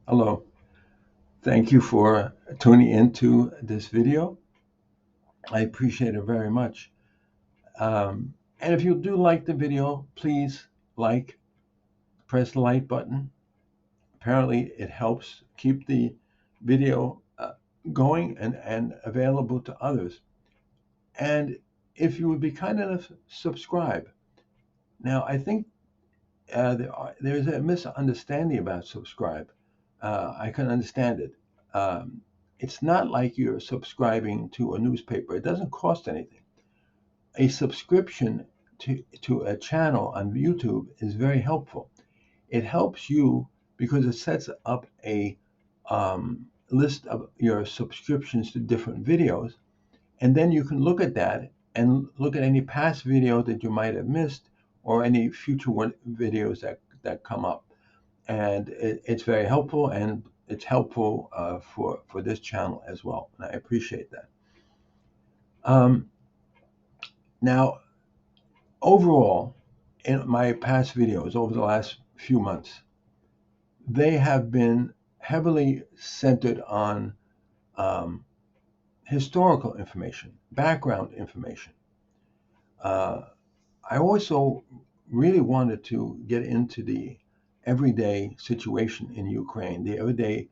Hello. Thank you for tuning into this video. I appreciate it very much. And if you do like the video, please press the like button. Apparently, it helps keep the video going and available to others. And if you would be kind enough to subscribe. Now, I think there's a misunderstanding about subscribe. I can understand it. Um, it's not like you're subscribing to a newspaper. It doesn't cost anything. A subscription to a channel on YouTube is very helpful. It helps you because it sets up a list of your subscriptions to different videos, and then you can look at that and look at any past video that you might have missed or any future videos that come up. And it's very helpful, and it's helpful for this channel as well. And I appreciate that. Um, Now, overall, in my past videos over the last few months, they have been heavily centered on um, historical information, background information. Uh, I also really wanted to get into the everyday situation in Ukraine, the everyday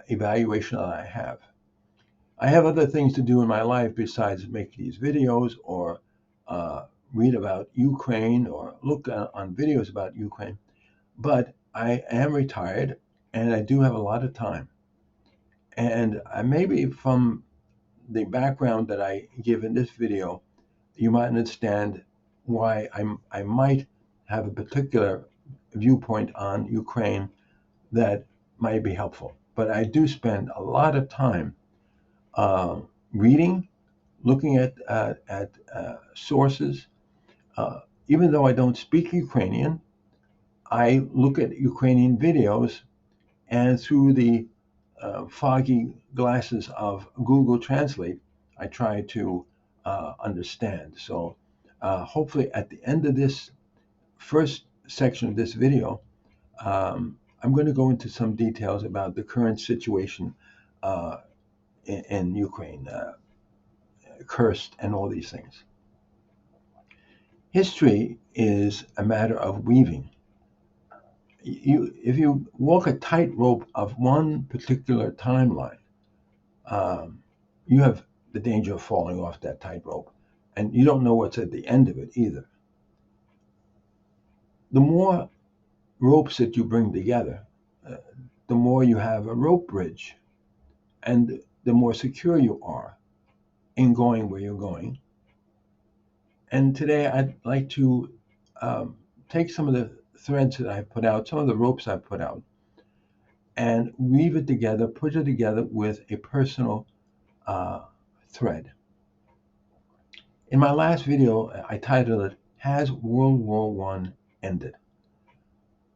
evaluation that I have. I have other things to do in my life besides make these videos or read about Ukraine or look on videos about Ukraine. But I am retired and I do have a lot of time. And maybe from the background that I give in this video, you might understand why I might have a particular viewpoint on Ukraine that might be helpful. But I do spend a lot of time uh, reading, looking at sources. Uh, Even though I don't speak Ukrainian, I look at Ukrainian videos, and through the foggy glasses of Google Translate, I try to understand. So hopefully at the end of this first section of this video, I'm going to go into some details about the current situation uh, in Ukraine, Kursk, and all these things. History is a matter of weaving. If you walk a tightrope of one particular timeline, um, you have the danger of falling off that tightrope, and you don't know what's at the end of it either. The more ropes that you bring together, uh, the more you have a rope bridge, and the more secure you are in going where you're going. And today I'd like to take some of the threads that I put out, some of the ropes I put out, and weave it together, put it together with a personal uh, thread. In my last video, I titled it, Has World War One Ended?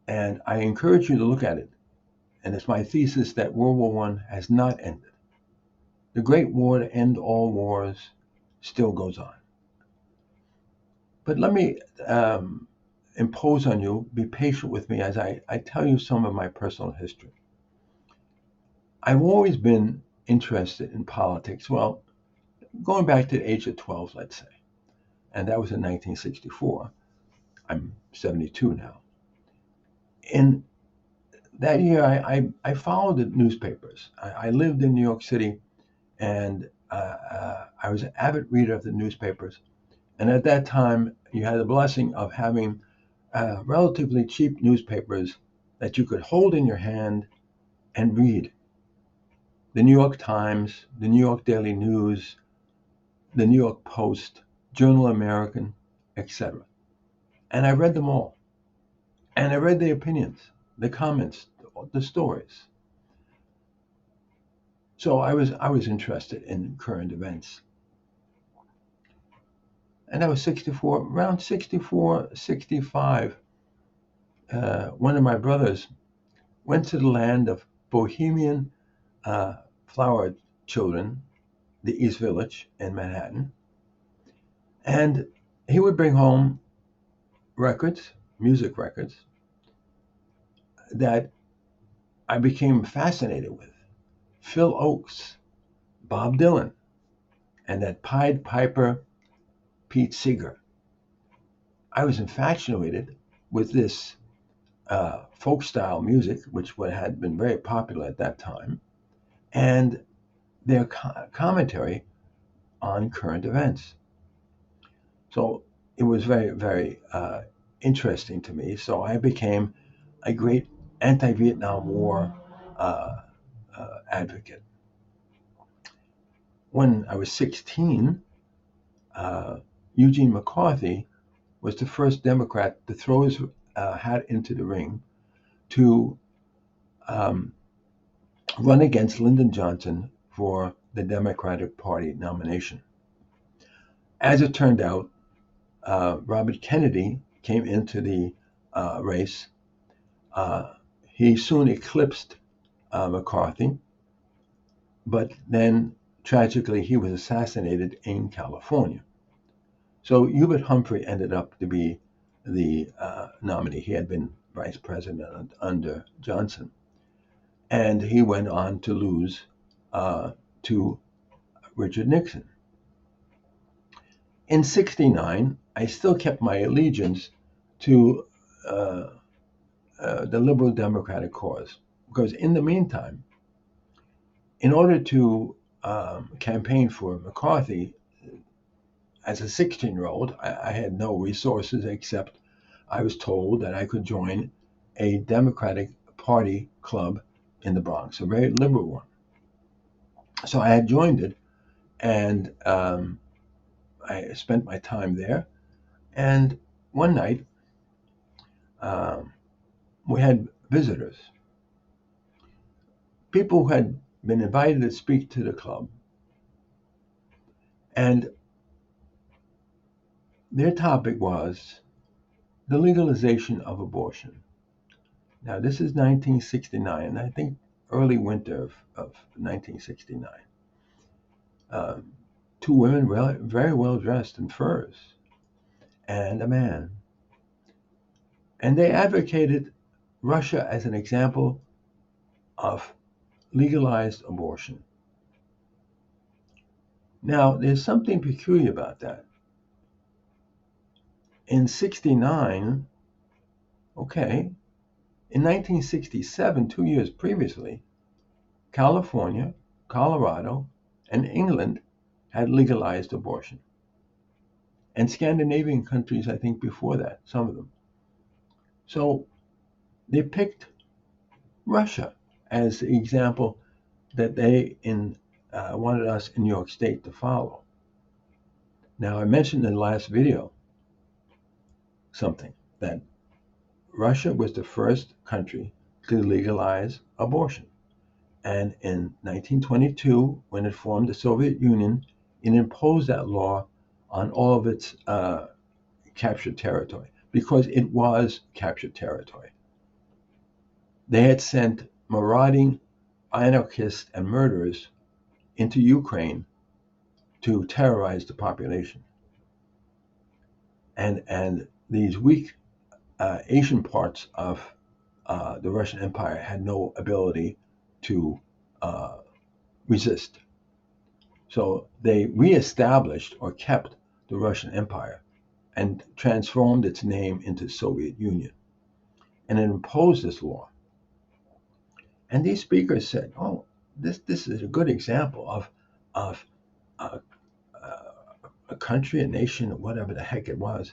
And I encourage you to look at it. And it's my thesis that World War One has not ended. The great war to end all wars still goes on. But let me impose on you, be patient with me as I tell you some of my personal history. I've always been interested in politics. Well, going back to the age of 12, let's say, and that was in 1964. I'm 72 now. In that year, I followed the newspapers. I lived in New York City, and I was an avid reader of the newspapers. And at that time, you had the blessing of having relatively cheap newspapers that you could hold in your hand and read. The New York Times, the New York Daily News, the New York Post, Journal American, etc. And I read them all. And I read the opinions, the comments, the stories. So I was interested in current events. And I was 64, around 64, 65. One of my brothers went to the land of Bohemian flower children, the East Village in Manhattan, and he would bring home records, music records, that I became fascinated with Phil Oakes, Bob Dylan, and that Pied Piper Pete Seeger. I was infatuated with this folk style music, which had been very popular at that time, and their commentary on current events. So it was very, very interesting to me. So I became a great anti-Vietnam War advocate. When I was 16, Eugene McCarthy was the first Democrat to throw his hat into the ring to um, run against Lyndon Johnson for the Democratic Party nomination. As it turned out, Robert Kennedy came into the race. He soon eclipsed McCarthy, but then tragically he was assassinated in California. So Hubert Humphrey ended up to be the nominee. He had been vice president under Johnson, and he went on to lose to Richard Nixon. In '69, I still kept my allegiance to the liberal democratic cause, because in the meantime, in order to campaign for McCarthy, as a 16-year-old, I had no resources except I was told that I could join a Democratic Party club in the Bronx, a very liberal one. So I had joined it, and I spent my time there. And one night, we had visitors, people who had been invited to speak to the club, and their topic was the legalization of abortion. Now, this is 1969, I think early winter of 1969. Two women very well dressed in furs, and a man. And they advocated Russia as an example of legalized abortion. Now, there's something peculiar about that. In '69, okay, in 1967, 2 years previously, California, Colorado, and England had legalized abortion. And Scandinavian countries, I think, before that, some of them. So they picked Russia as the example that they wanted us in New York State to follow. Now, I mentioned in the last video something, that Russia was the first country to legalize abortion. And in 1922, when it formed the Soviet Union, it imposed that law on all of its captured territory, because it was captured territory. They had sent marauding anarchists and murderers into Ukraine to terrorize the population. And these weak Asian parts of the Russian Empire had no ability to resist. So they reestablished or kept the Russian Empire and transformed its name into Soviet Union. And it imposed this law. And these speakers said, "Oh, this is a good example of a country, a nation, whatever the heck it was,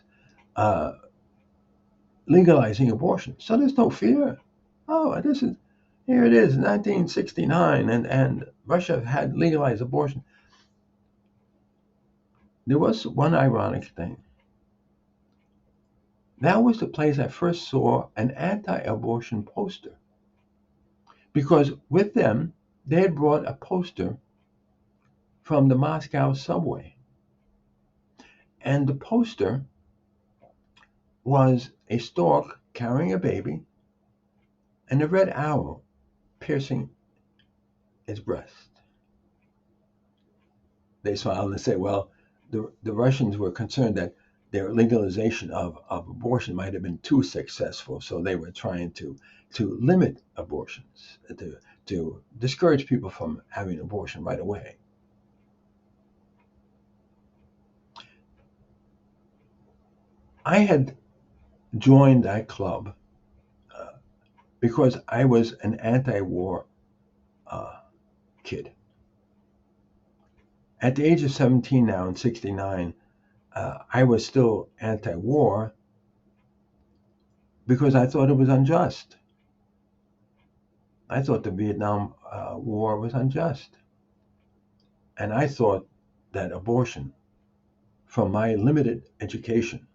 legalizing abortion. So there's no fear. Oh, here it is, 1969, and Russia had legalized abortion." There was one ironic thing. That was the place I first saw an anti-abortion poster, because with them, they had brought a poster from the Moscow subway. And the poster was a stork carrying a baby and a red arrow piercing its breast. They smiled and said, well, the Russians were concerned that their legalization of abortion might have been too successful, so they were trying to limit abortions, to discourage people from having abortion right away. I had joined that club because I was an anti-war kid. At the age of 17 now, in 69, I was still anti-war because I thought it was unjust. I thought the Vietnam War was unjust. And I thought that abortion, from my limited education,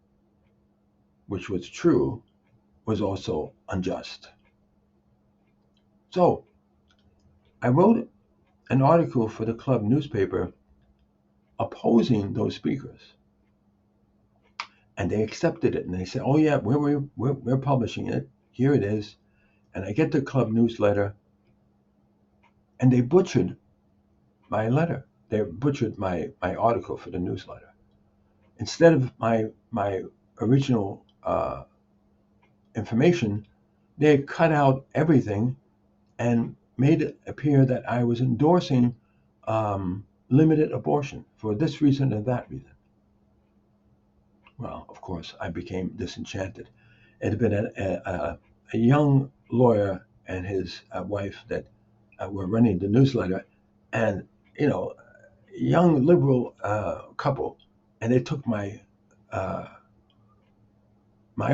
which was true, was also unjust. So I wrote an article for the club newspaper opposing those speakers. And they accepted it. And they said, oh, yeah, we're publishing it. Here it is. And I get the club newsletter. And they butchered my letter. They butchered my article for the newsletter. Instead of my original information, they had cut out everything and made it appear that I was endorsing limited abortion for this reason or that reason. Well, of course, I became disenchanted. It had been a young lawyer and his wife that were running the newsletter, and young liberal couple, and they took my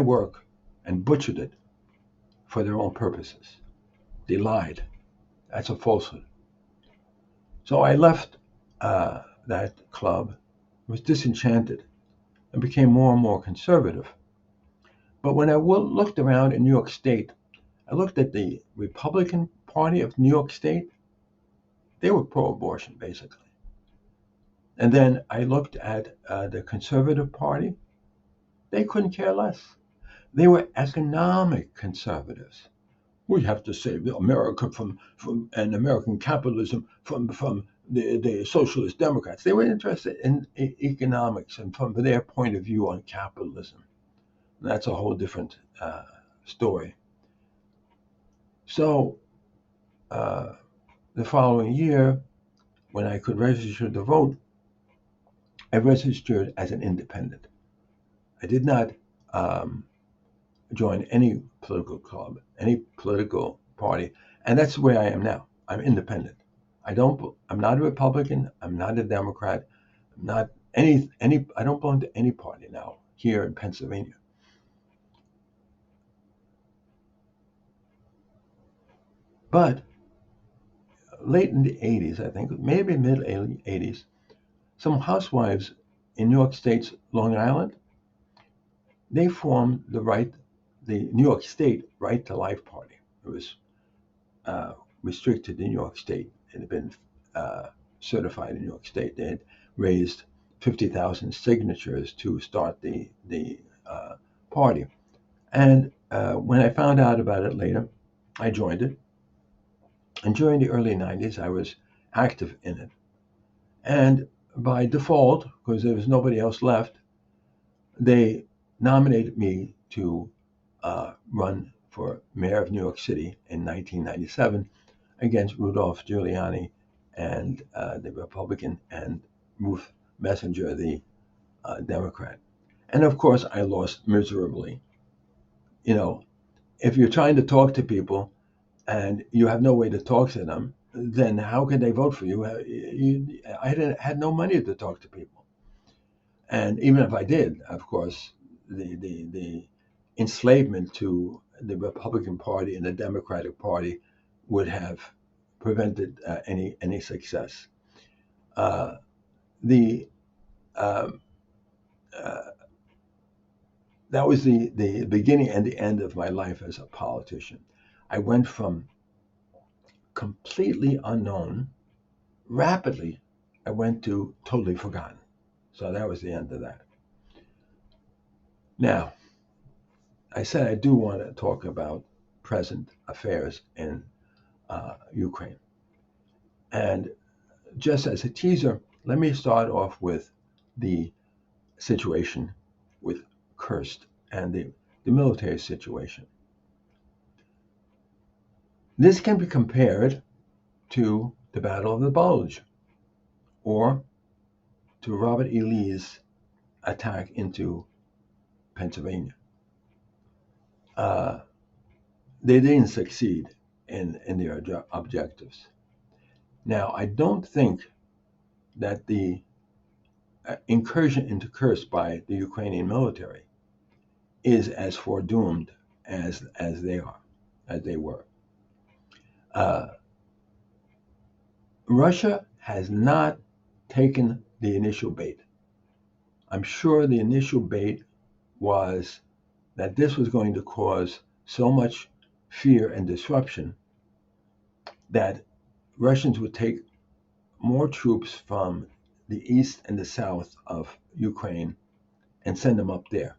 work and butchered it for their own purposes. They lied. That's a falsehood. So I left that club, was disenchanted, and became more and more conservative. But when I looked around in New York State, I looked at the Republican Party of New York State. They were pro-abortion, basically. And then I looked at the Conservative Party. They couldn't care less. They were economic conservatives. We have to save America from and American capitalism from the socialist Democrats. They were interested in economics and from their point of view on capitalism. And that's a whole different story. So the following year, when I could register to vote, I registered as an independent. I did not join any political club, any political party, and that's where I am now. I'm independent. I'm not a Republican. I'm not a Democrat. I'm not any. I don't belong to any party now here in Pennsylvania. But late in the 80s, I think, maybe mid 80s, some housewives in New York State's Long Island, they formed the New York State Right to Life Party. It was restricted in New York State. It had been certified in New York State. They had raised 50,000 signatures to start the party. And when I found out about it later, I joined it. And during the early 90s, I was active in it. And by default, because there was nobody else left, they nominated me to run for mayor of New York City in 1997 against Rudolph Giuliani and the Republican, and Ruth Messenger, the Democrat. And of course, I lost miserably. If you're trying to talk to people and you have no way to talk to them, then how can they vote for you? I had no money to talk to people. And even if I did, of course, the enslavement to the Republican Party and the Democratic Party would have prevented any success. The That was the beginning and the end of my life as a politician. I went from completely unknown, rapidly, I went to totally forgotten. So that was the end of that. Now, I said I do want to talk about present affairs in Ukraine. And just as a teaser, let me start off with the situation with Kursk and the military situation. This can be compared to the Battle of the Bulge or to Robert E. Lee's attack into Pennsylvania. They didn't succeed in their objectives. Now, I don't think that the incursion into Kursk by the Ukrainian military is as foredoomed as they were. Russia has not taken the initial bait. I'm sure the initial bait was that this was going to cause so much fear and disruption that Russians would take more troops from the east and the south of Ukraine and send them up there.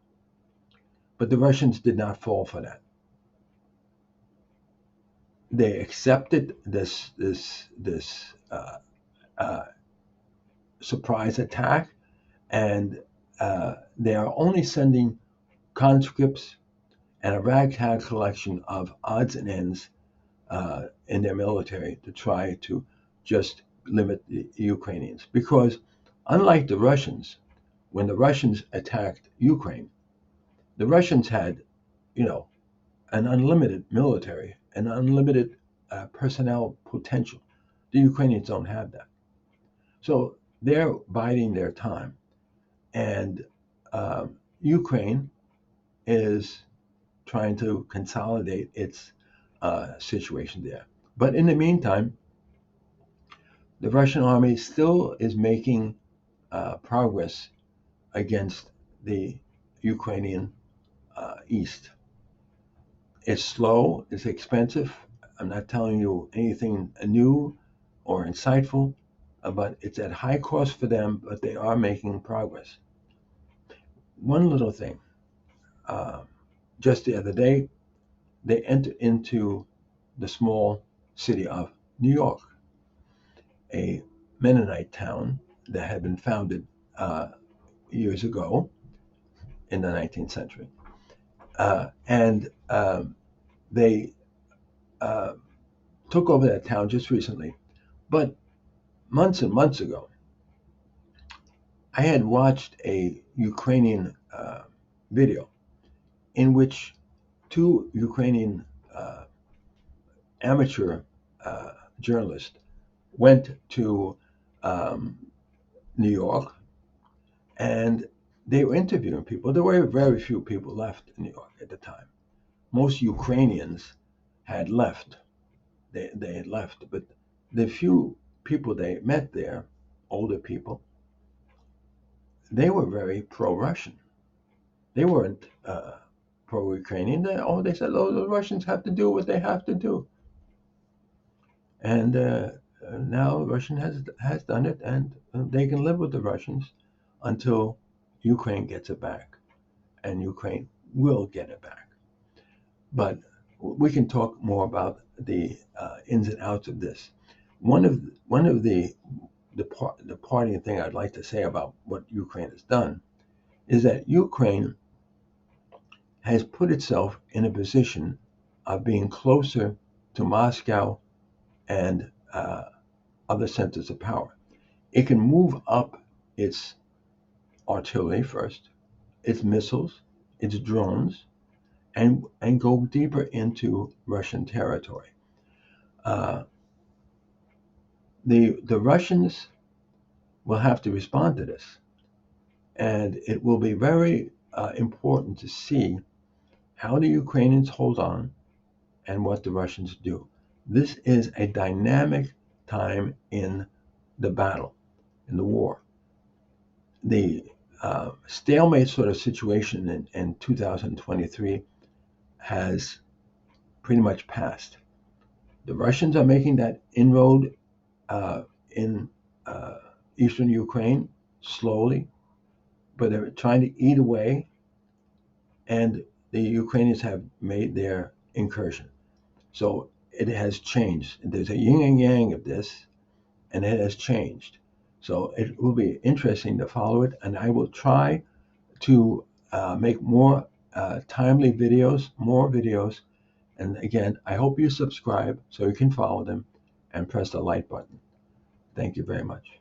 But the Russians did not fall for that. They accepted this surprise attack, and they are only sending conscripts and a ragtag collection of odds and ends in their military to try to just limit the Ukrainians. Because unlike the Russians, when the Russians attacked Ukraine, the Russians had, an unlimited military, an unlimited personnel potential. The Ukrainians don't have that. So they're biding their time. And Ukraine is trying to consolidate its situation there. But in the meantime, the Russian army still is making progress against the Ukrainian east. It's slow, it's expensive. I'm not telling you anything new or insightful, but it's at high cost for them, but they are making progress. One little thing, just the other day, they entered into the small city of New York, a Mennonite town that had been founded years ago in the 19th century. And they took over that town just recently. But months and months ago, I had watched a Ukrainian video in which two Ukrainian amateur journalists went to New York, and they were interviewing people. There were very few people left in New York at the time. Most Ukrainians had left. They had left, but the few people they met there, older people, they were very pro-Russian. They weren't pro-Ukrainian. They said, "Oh, the Russians have to do what they have to do," and now Russia has done it, and they can live with the Russians until Ukraine gets it back, and Ukraine will get it back. But we can talk more about the ins and outs of this. One of the parting thing I'd like to say about what Ukraine has done is that Ukraine has put itself in a position of being closer to Moscow and other centers of power. It can move up its artillery first, its missiles, its drones, and go deeper into Russian territory. The Russians will have to respond to this, and it will be very important to see how the Ukrainians hold on and what the Russians do. This is a dynamic time in the battle, in the war. The stalemate sort of situation in 2023 has pretty much passed. The Russians are making that inroad in eastern Ukraine slowly, but they're trying to eat away, and the Ukrainians have made their incursion. So it has changed. There's a yin and yang of this, and it has changed. So it will be interesting to follow it, and I will try to make more timely videos, more videos. And again, I hope you subscribe so you can follow them and press the like button. Thank you very much.